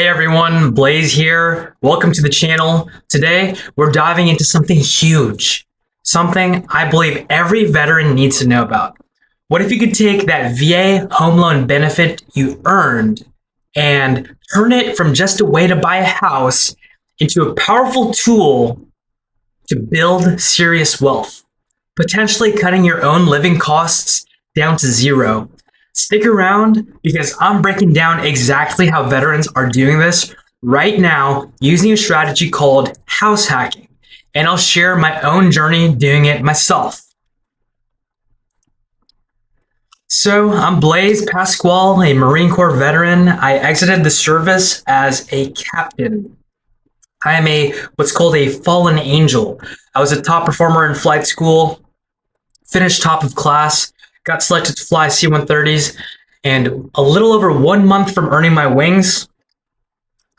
everyone, Blaise here. Welcome to the channel. Today, we're diving into something huge, something I believe every veteran needs to know about. What if you could take that VA home loan benefit you earned and turn it from just a way to buy a house into a powerful tool to build serious wealth, potentially cutting your own living costs down to zero? Stick around because I'm breaking down exactly how veterans are doing this right now using a strategy called house hacking, and I'll share my own journey doing it myself. So I'm Blaise Pasquale, a Marine Corps veteran. I exited the service as a captain. I am what's called a fallen angel. I was a top performer in flight school, finished top of class, got selected to fly C-130s, and a little over 1 month from earning my wings,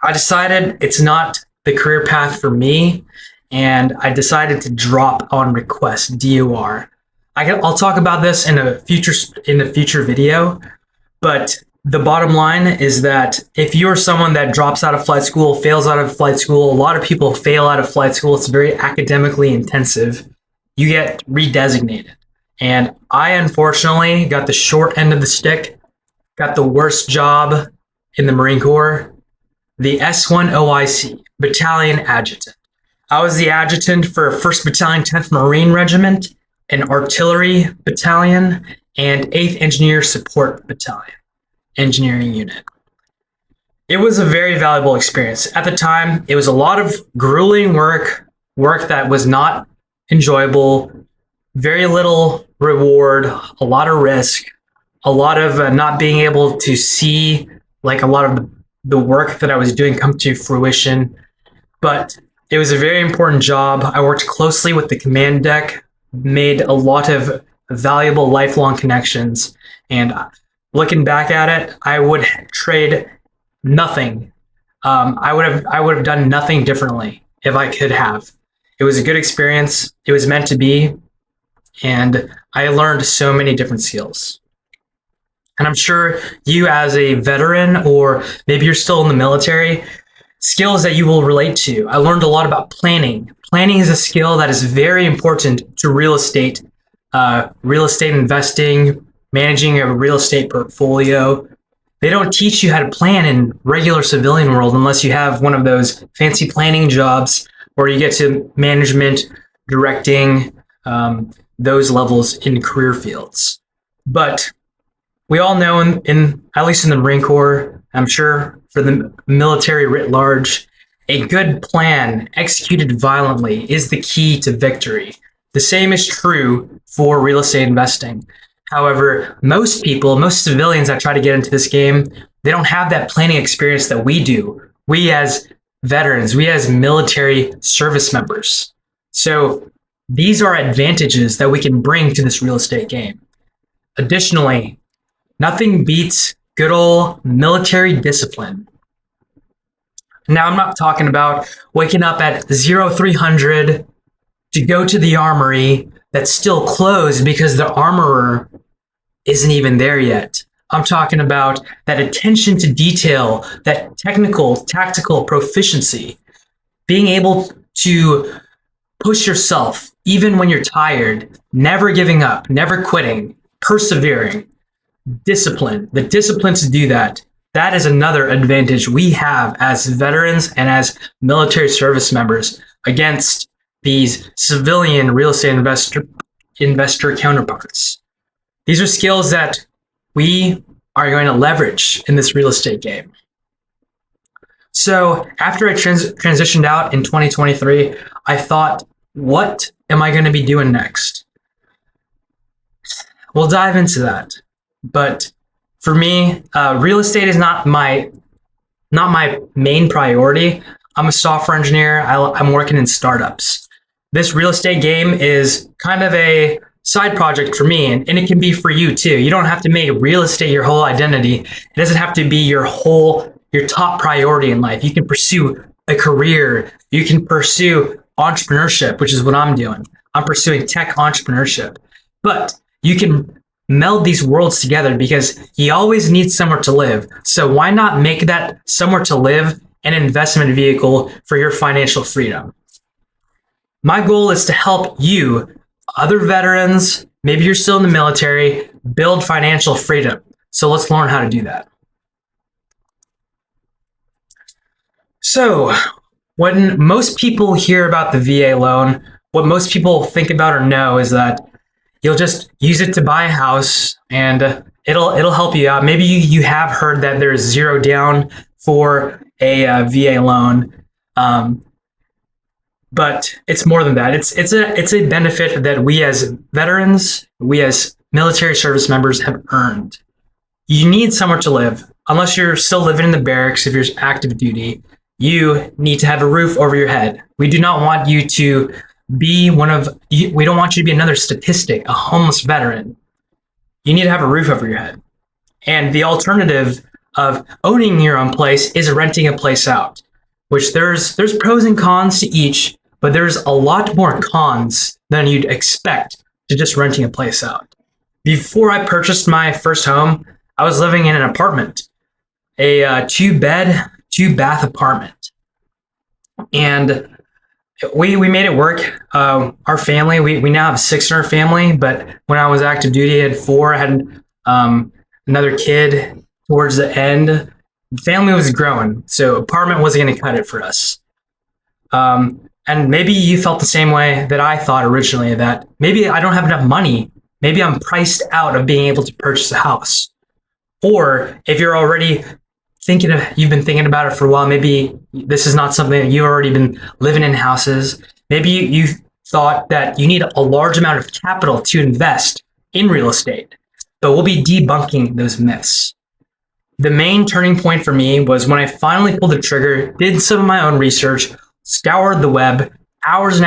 I decided it's not the career path for me, and I decided to drop on request, DOR. I'll talk about this in a future video, but the bottom line is that if you're someone that drops out of flight school, fails out of flight school, a lot of people fail out of flight school, it's very academically intensive, you get redesignated. And I unfortunately got the short end of the stick, got the worst job in the Marine Corps, the S1 OIC, Battalion Adjutant. I was the adjutant for 1st Battalion, 10th Marine Regiment, an artillery battalion, and 8th Engineer Support Battalion, engineering unit. It was a very valuable experience. At the time, it was a lot of grueling work that was not enjoyable, very little reward, a lot of risk, a lot of not being able to see like a lot of the work that I was doing come to fruition. But it was a very important job. I worked closely with the command deck, made a lot of valuable lifelong connections. And looking back at it, I would trade nothing. I would have done nothing differently if I could have. It was a good experience. It was meant to be. And I learned so many different skills. And I'm sure you as a veteran, or maybe you're still in the military, skills that you will relate to. I learned a lot about planning. Planning is a skill that is very important to real estate investing, managing a real estate portfolio. They don't teach you how to plan in regular civilian world unless you have one of those fancy planning jobs where you get to management, directing, those levels in career fields. But we all know in at least in the Marine Corps, I'm sure for the military writ large, a good plan executed violently is the key to victory. The same is true for real estate investing. However, most civilians that try to get into this game, they don't have that planning experience that we do. We as veterans, we as military service members. So these are advantages that we can bring to this real estate game. Additionally, nothing beats good old military discipline. Now, I'm not talking about waking up at 0300 to go to the armory that's still closed because the armorer isn't even there yet. I'm talking about that attention to detail, that technical, tactical proficiency, being able to push yourself even when you're tired, never giving up, never quitting, persevering, discipline, the discipline to do that. That is another advantage we have as veterans and as military service members against these civilian real estate investor counterparts. These are skills that we are going to leverage in this real estate game. So after I transitioned out in 2023, I thought, what am I going to be doing next? We'll dive into that. But for me, real estate is not my main priority. I'm a software engineer. I'm working in startups. This real estate game is kind of a side project for me, and it can be for you too. You don't have to make real estate your whole identity. It doesn't have to be your top priority in life. You can pursue a career. You can pursue entrepreneurship, which is what I'm doing. I'm pursuing tech entrepreneurship. But you can meld these worlds together because he always needs somewhere to live. So why not make that somewhere to live an investment vehicle for your financial freedom? My goal is to help you, other veterans, maybe you're still in the military, build financial freedom. So let's learn how to do that. So when most people hear about the VA loan, what most people think about or know is that you'll just use it to buy a house and it'll help you out. Maybe you have heard that there's zero down for a VA loan. But it's more than that. It's a benefit that we as veterans, we as military service members have earned. You need somewhere to live. Unless you're still living in the barracks, if you're active duty, you need to have a roof over your head. We do not want you to be we don't want you to be another statistic, a homeless veteran. You need to have a roof over your head. And the alternative of owning your own place is renting a place out, which there's pros and cons to each, but there's a lot more cons than you'd expect to just renting a place out. Before I purchased my first home, I was living in an apartment, a 2-bed, 2-bath apartment. And we made it work. Our family, we now have 6 in our family, but when I was active duty, I had 4. I had another kid towards the end. The family was growing, so apartment wasn't going to cut it for us. And maybe you felt the same way that I thought originally, that maybe I don't have enough money. Maybe I'm priced out of being able to purchase a house. Or if you're already you've been thinking about it for a while, maybe this is not something that you've already been living in houses. Maybe you thought that you need a large amount of capital to invest in real estate. But we'll be debunking those myths. The main turning point for me was when I finally pulled the trigger, did some of my own research, scoured the web, hours and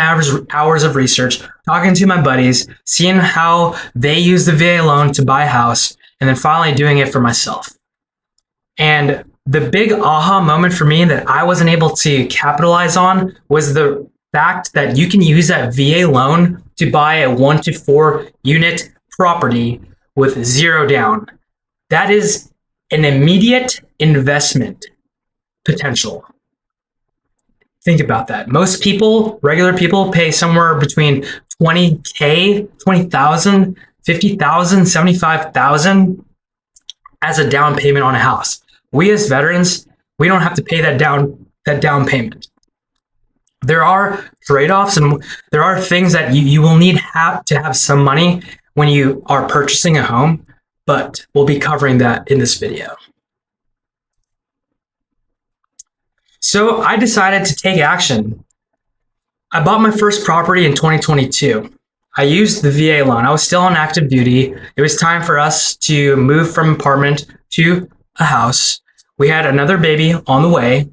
hours of research, talking to my buddies, seeing how they use the VA loan to buy a house, and then finally doing it for myself. And the big aha moment for me that I wasn't able to capitalize on was the fact that you can use that VA loan to buy a 1 to 4 unit property with zero down. That is an immediate investment potential. Think about that. Most people, regular people, pay somewhere between $20,000, $20,000, $50,000, $75,000 as a down payment on a house. We as veterans, we don't have to pay that down payment. There are trade-offs and there are things that you will need to have some money when you are purchasing a home, but we'll be covering that in this video. So I decided to take action. I bought my first property in 2022. I used the VA loan. I was still on active duty. It was time for us to move from apartment to a house. We had another baby on the way,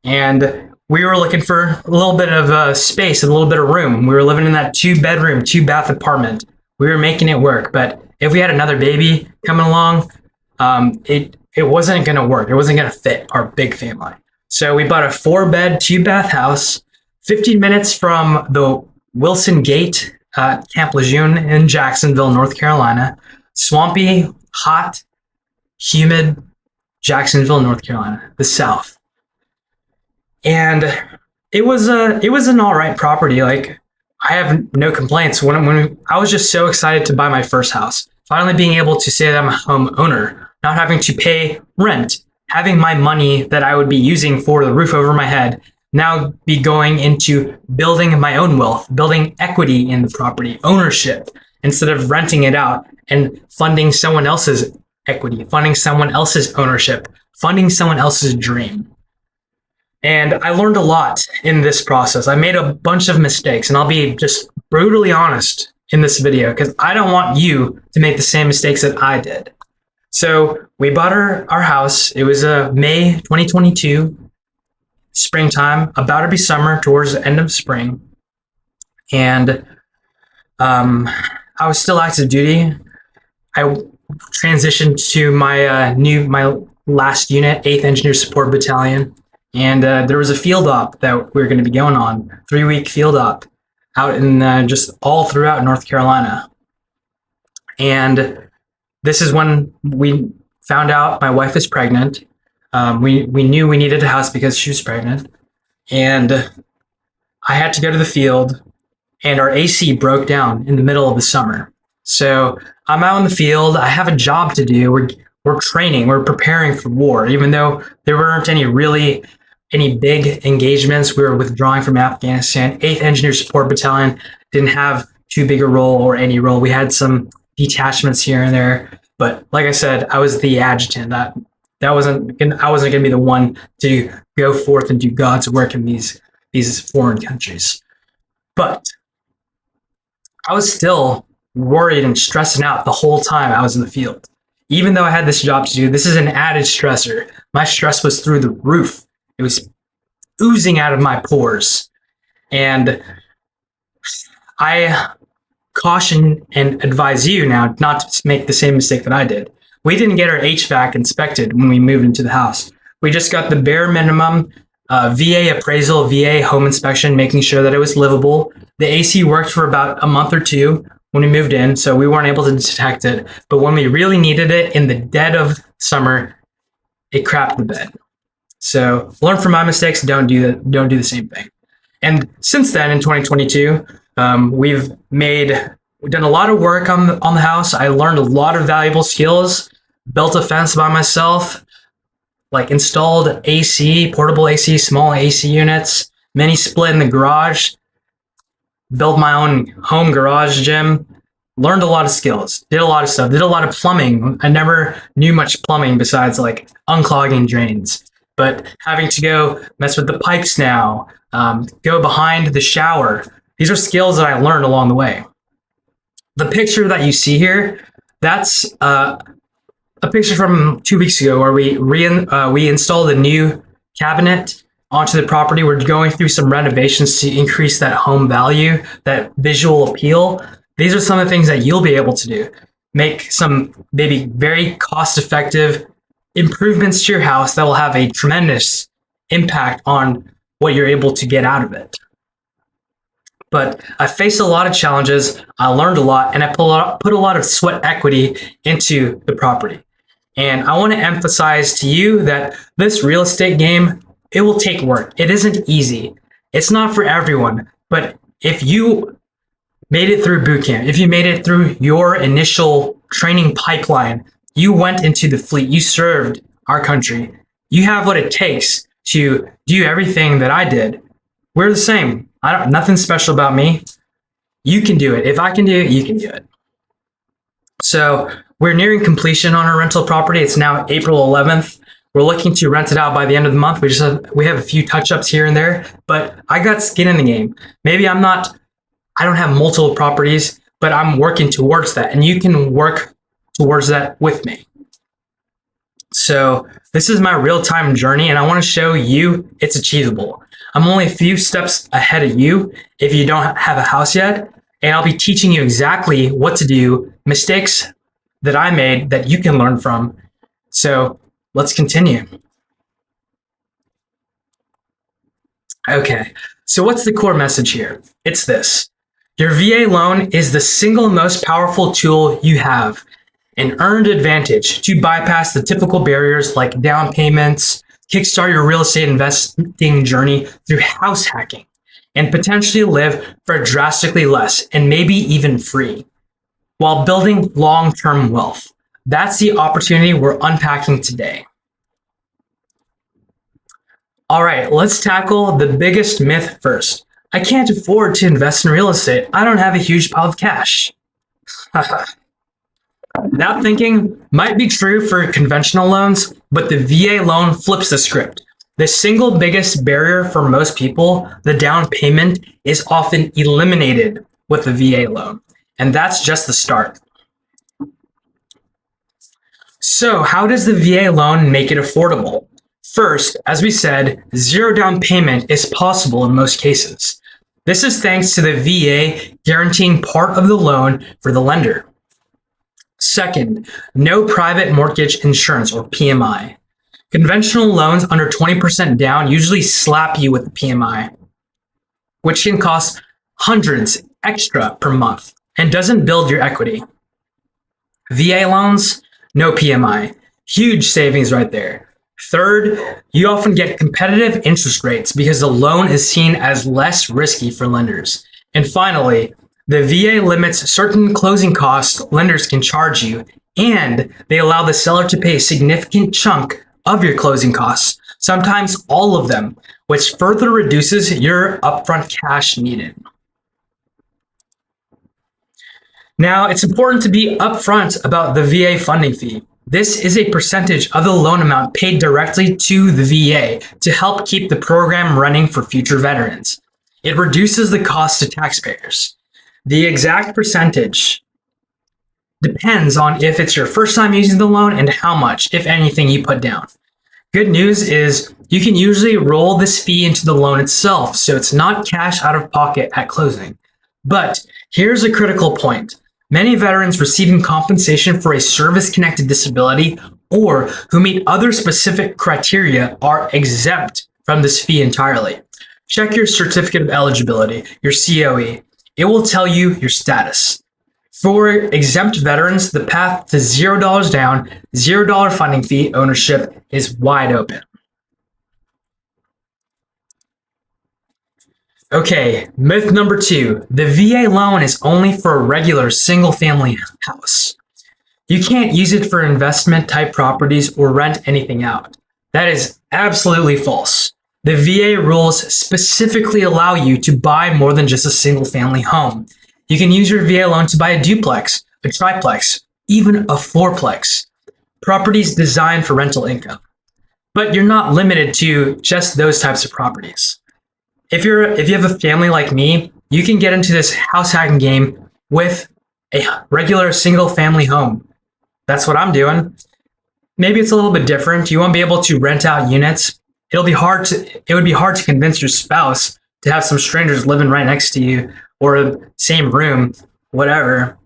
and we were looking for a little bit of space, a little bit of room. We were living in that 2-bedroom, 2-bath apartment. We were making it work, but if we had another baby coming along, it wasn't going to work. It wasn't going to fit our big family. So we bought a 4-bed, 2-bath house, 15 minutes from the Wilson Gate Camp Lejeune in Jacksonville, North Carolina. Swampy, hot, humid Jacksonville, North Carolina, the South. And it was an all right property. Like, I have no complaints. When I was just so excited to buy my first house, finally being able to say that I'm a homeowner, not having to pay rent, having my money that I would be using for the roof over my head now be going into building my own wealth, building equity in the property, ownership, instead of renting it out and funding someone else's equity, funding someone else's ownership, funding someone else's dream. And I learned a lot in this process. I made a bunch of mistakes, and I'll be just brutally honest in this video because I don't want you to make the same mistakes that I did. So we bought our house. It was May 2022, springtime, about to be summer, towards the end of spring. And I was still active duty. I transitioned to my last unit, 8th Engineer Support Battalion. And there was a field op that we were going to be going on, 3-week field op out in just all throughout North Carolina. And This is when we found out my wife is pregnant. We knew we needed a house because she was pregnant, and I had to go to the field, and our AC broke down in the middle of the summer. So I'm out in the field. I have a job to do. We're training. We're preparing for war. Even though there weren't any big engagements, we were withdrawing from Afghanistan. 8th Engineer Support Battalion didn't have too big a role or any role. We had some detachments here and there, but like I said, I was the adjutant. I wasn't going to be the one to go forth and do God's work in these foreign countries. But I was still worried and stressing out the whole time I was in the field. Even though I had this job to do, this is an added stressor. My stress was through the roof. It was oozing out of my pores. And I caution and advise you now not to make the same mistake that I did. We didn't get our HVAC inspected when we moved into the house. We just got the bare minimum VA appraisal, VA home inspection, making sure that it was livable. The AC worked for about a month or two when we moved in, so we weren't able to detect it. But when we really needed it in the dead of summer, it crapped the bed. So learn from my mistakes. Don't do the same thing. And since then, in 2022, we've done a lot of work on the house. I learned a lot of valuable skills. Built a fence by myself. Like installed AC, portable AC, small AC units, mini split in the garage, built my own home garage gym, learned a lot of skills, did a lot of stuff, did a lot of plumbing. I never knew much plumbing besides like unclogging drains, but having to go mess with the pipes now, go behind the shower. These are skills that I learned along the way. The picture that you see here, that's a picture from 2 weeks ago where we installed a new cabinet onto the property. We're going through some renovations to increase that home value, that visual appeal. These are some of the things that you'll be able to do. Make some maybe very cost-effective improvements to your house that will have a tremendous impact on what you're able to get out of it. But I faced a lot of challenges, I learned a lot, and I put a lot of sweat equity into the property. And I want to emphasize to you that this real estate game, it will take work. It isn't easy. It's not for everyone. But if you made it through boot camp, if you made it through your initial training pipeline, you went into the fleet, you served our country, you have what it takes to do everything that I did. We're the same. Nothing special about me. You can do it. If I can do it, you can do it. So we're nearing completion on our rental property. It's now April 11th. We're looking to rent it out by the end of the month. We have a few touch-ups here and there, but I got skin in the game. Maybe I don't have multiple properties, but I'm working towards that, and you can work towards that with me. So this is my real-time journey, and I want to show you it's achievable. I'm only a few steps ahead of you if you don't have a house yet, and I'll be teaching you exactly what to do, mistakes that I made that you can learn from. So let's continue. Okay, so what's the core message here? It's this. Your VA loan is the single most powerful tool you have, an earned advantage to bypass the typical barriers like down payments, kickstart your real estate investing journey through house hacking, and potentially live for drastically less and maybe even free, while building long-term wealth. That's the opportunity we're unpacking today. All right, let's tackle the biggest myth first. I can't afford to invest in real estate. I don't have a huge pile of cash. That thinking might be true for conventional loans, but the VA loan flips the script. The single biggest barrier for most people, the down payment, is often eliminated with the VA loan. And that's just the start. So how does the VA loan make it affordable? First, as we said, zero down payment is possible in most cases. This is thanks to the VA guaranteeing part of the loan for the lender. Second, no private mortgage insurance or PMI. Conventional loans under 20% down usually slap you with the PMI, which can cost hundreds extra per month and doesn't build your equity. VA loans, no PMI. Huge savings right there. Third, you often get competitive interest rates because the loan is seen as less risky for lenders. And finally, the VA limits certain closing costs lenders can charge you, and they allow the seller to pay a significant chunk of your closing costs, sometimes all of them, which further reduces your upfront cash needed. Now, it's important to be upfront about the VA funding fee. This is a percentage of the loan amount paid directly to the VA to help keep the program running for future veterans. It reduces the cost to taxpayers. The exact percentage depends on if it's your first time using the loan and how much, if anything, you put down. Good news is you can usually roll this fee into the loan itself, so it's not cash out of pocket at closing. But here's a critical point. Many veterans receiving compensation for a service-connected disability or who meet other specific criteria are exempt from this fee entirely. Check your certificate of eligibility, your COE. It will tell you your status. For exempt veterans, the path to $0 down, $0 funding fee ownership is wide open. Okay, myth number 2, the VA loan is only for a regular single-family house. You can't use it for investment type properties or rent anything out. That is absolutely false. The VA rules specifically allow you to buy more than just a single-family home. You can use your VA loan to buy a duplex, a triplex, even a fourplex, properties designed for rental income. But you're not limited to just those types of properties. If you have a family like me, you can get into this house hacking game with a regular single family home. That's what I'm doing. Maybe it's a little bit different. You won't be able to rent out units. It would be hard to convince your spouse to have some strangers living right next to you or the same room, whatever.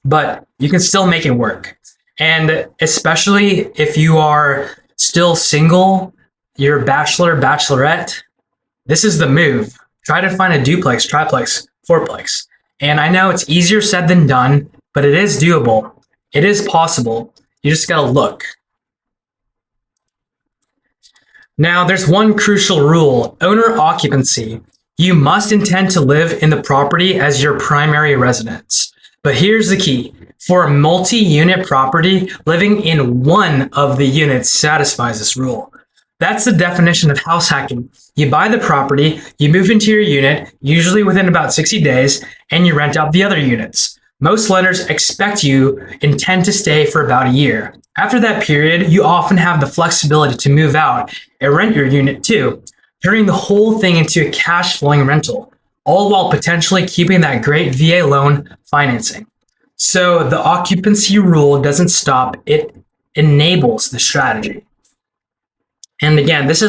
But you can still make it work. And especially if you are still single, you're a bachelor, bachelorette, this is the move. Try to find a duplex, triplex, fourplex. And I know it's easier said than done, but it is doable. It is possible. You just gotta look. Now, there's one crucial rule, owner occupancy. You must intend to live in the property as your primary residence. But here's the key. For a multi-unit property, living in one of the units satisfies this rule. That's the definition of house hacking. You buy the property, you move into your unit, usually within about 60 days, and you rent out the other units. Most lenders expect you intend to stay for about a year. After that period, you often have the flexibility to move out and rent your unit too, turning the whole thing into a cash flowing rental, all while potentially keeping that great VA loan financing. So the occupancy rule doesn't stop, it enables the strategy. And again, this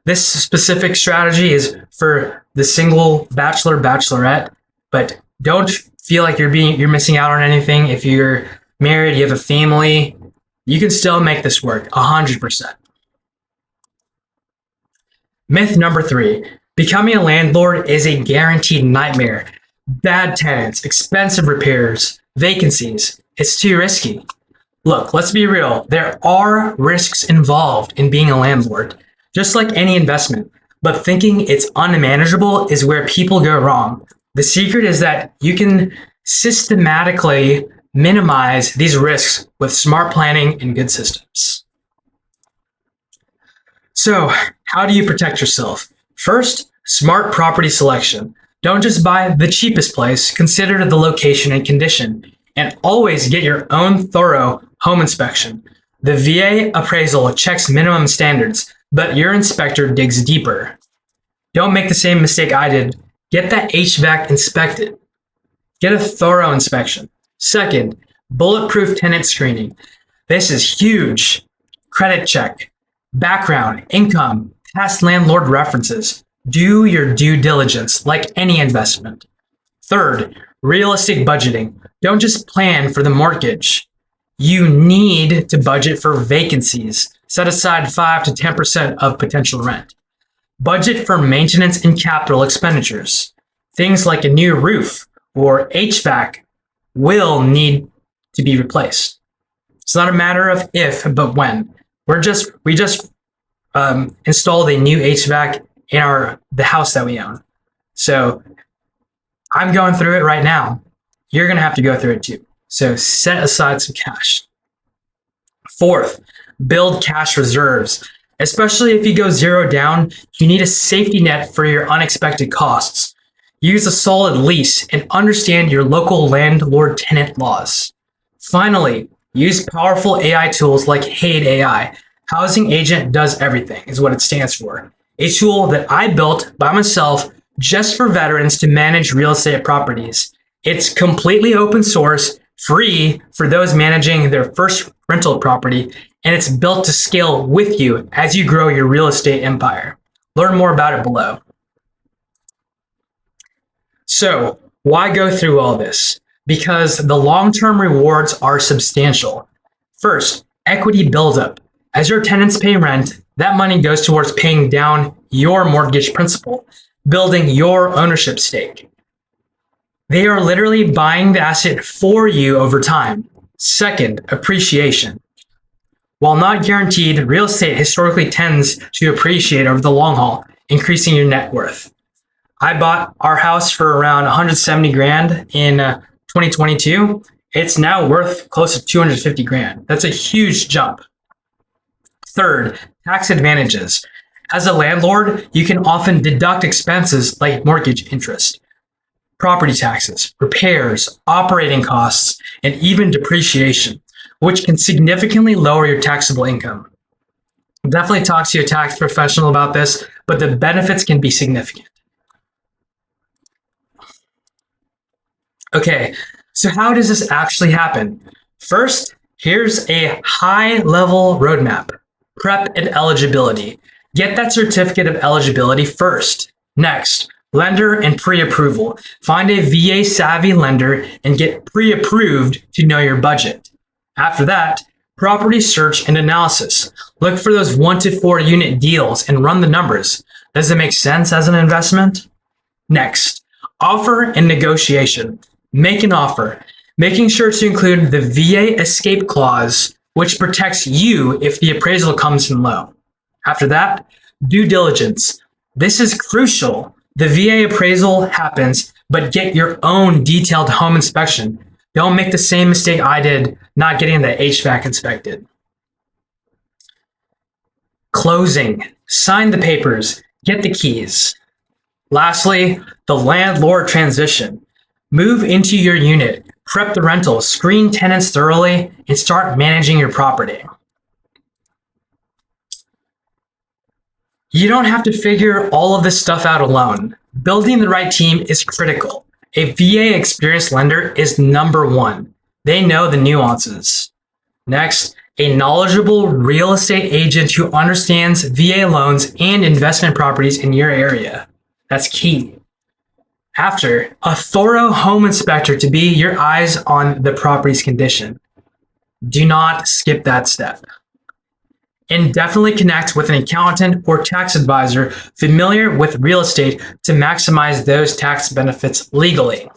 specific strategy is for the single bachelor, bachelorette, but don't feel like you're missing out on anything. If you're married, you have a family, you can still make this work 100%. Myth number 3, becoming a landlord is a guaranteed nightmare. Bad tenants, expensive repairs, vacancies. It's too risky. Look, let's be real. There are risks involved in being a landlord, just like any investment. But thinking it's unmanageable is where people go wrong. The secret is that you can systematically minimize these risks with smart planning and good systems. So, how do you protect yourself? First, smart property selection. Don't just buy the cheapest place, consider the location and condition. And always get your own thorough home inspection. The VA appraisal checks minimum standards, but your inspector digs deeper. Don't make the same mistake I did. Get that HVAC inspected. Get a thorough inspection. Second, bulletproof tenant screening. This is huge. Credit check, background, income, past landlord references. Do your due diligence like any investment. Third, realistic budgeting. Don't just plan for the mortgage. You need to budget for vacancies. Set aside 5 to 10% of potential rent. Budget for maintenance and capital expenditures. Things like a new roof or HVAC will need to be replaced. It's not a matter of if, but when. We just installed a new HVAC in the house that we own. So I'm going through it right now. You're going to have to go through it too. So set aside some cash. Fourth, build cash reserves. Especially if you go zero down, you need a safety net for your unexpected costs. Use a solid lease and understand your local landlord tenant laws. Finally, use powerful AI tools like Haid AI. Housing Agent Does Everything is what it stands for. A tool that I built by myself just for veterans to manage real estate properties. It's completely open source, free for those managing their first rental property, and it's built to scale with you as you grow your real estate empire. Learn more about it below. So, why go through all this? Because the long-term rewards are substantial. First, equity buildup. As your tenants pay rent, that money goes towards paying down your mortgage principal, building your ownership stake. They are literally buying the asset for you over time. Second, appreciation. While not guaranteed, real estate historically tends to appreciate over the long haul, increasing your net worth. I bought our house for around 170 grand in 2022. It's now worth close to 250 grand. That's a huge jump. Third, tax advantages. As a landlord, you can often deduct expenses like mortgage interest, property taxes, repairs, operating costs, and even depreciation, which can significantly lower your taxable income. Definitely talk to your tax professional about this, but the benefits can be significant. Okay, so how does this actually happen? First, here's a high-level roadmap. Prep and eligibility. Get that certificate of eligibility first. Next, lender and pre-approval. Find a VA savvy lender and get pre-approved to know your budget. After that, property search and analysis. Look for those 1 to 4 unit deals and run the numbers. Does it make sense as an investment? Next, offer and negotiation. Make an offer, making sure to include the VA escape clause, which protects you if the appraisal comes in low. After that, due diligence. This is crucial. The VA appraisal happens, but get your own detailed home inspection. Don't make the same mistake I did not getting the HVAC inspected. Closing. Sign the papers. Get the keys. Lastly, the landlord transition. Move into your unit, prep the rental, screen tenants thoroughly, and start managing your property. You don't have to figure all of this stuff out alone. Building the right team is critical. A VA experienced lender is number one. They know the nuances. Next, a knowledgeable real estate agent who understands VA loans and investment properties in your area. That's key. After, a thorough home inspector to be your eyes on the property's condition. Do not skip that step. And definitely connect with an accountant or tax advisor familiar with real estate to maximize those tax benefits legally.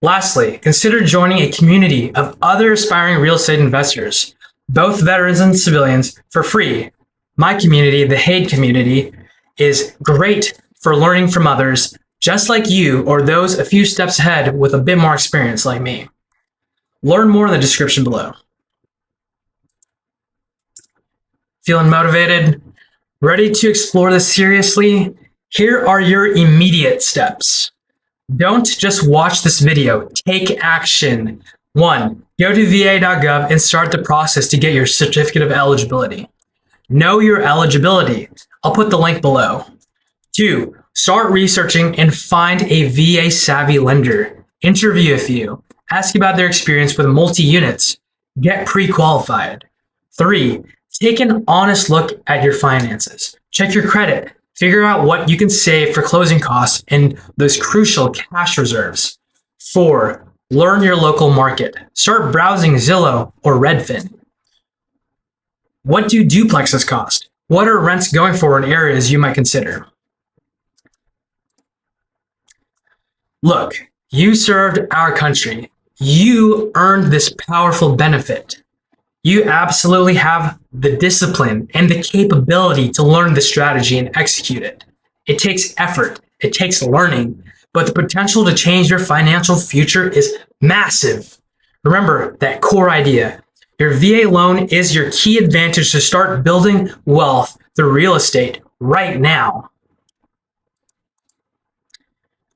Lastly, consider joining a community of other aspiring real estate investors, both veterans and civilians, for free. My community, the Haid community, is great for learning from others just like you or those a few steps ahead with a bit more experience like me. Learn more in the description below. Feeling motivated? Ready to explore this seriously? Here are your immediate steps. Don't just watch this video, take action. 1. Go to va.gov and start the process to get your certificate of eligibility. Know your eligibility. I'll put the link below. 2. Start researching and find a VA savvy lender. Interview a few. Ask about their experience with multi-units. Get pre-qualified. 3. Take an honest look at your finances. Check your credit. Figure out what you can save for closing costs and those crucial cash reserves. 4. Learn your local market. Start browsing Zillow or Redfin. What do duplexes cost? What are rents going for in areas you might consider? Look, you served our country. You earned this powerful benefit. You absolutely have the discipline and the capability to learn the strategy and execute it. It takes effort, it takes learning, but the potential to change your financial future is massive. Remember that core idea. Your VA loan is your key advantage to start building wealth through real estate right now.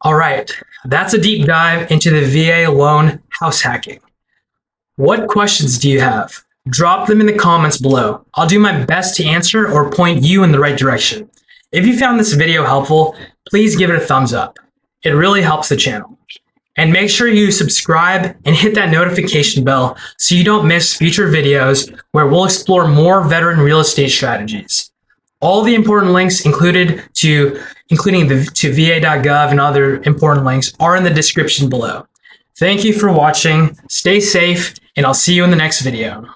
All right, that's a deep dive into the VA loan house hacking. What questions do you have? Drop them in the comments below. I'll do my best to answer or point you in the right direction. If you found this video helpful, please give it a thumbs up. It really helps the channel. And make sure you subscribe and hit that notification bell so you don't miss future videos where we'll explore more veteran real estate strategies. All the important links including to va.gov and other important links are in the description below. Thank you for watching, stay safe, and I'll see you in the next video.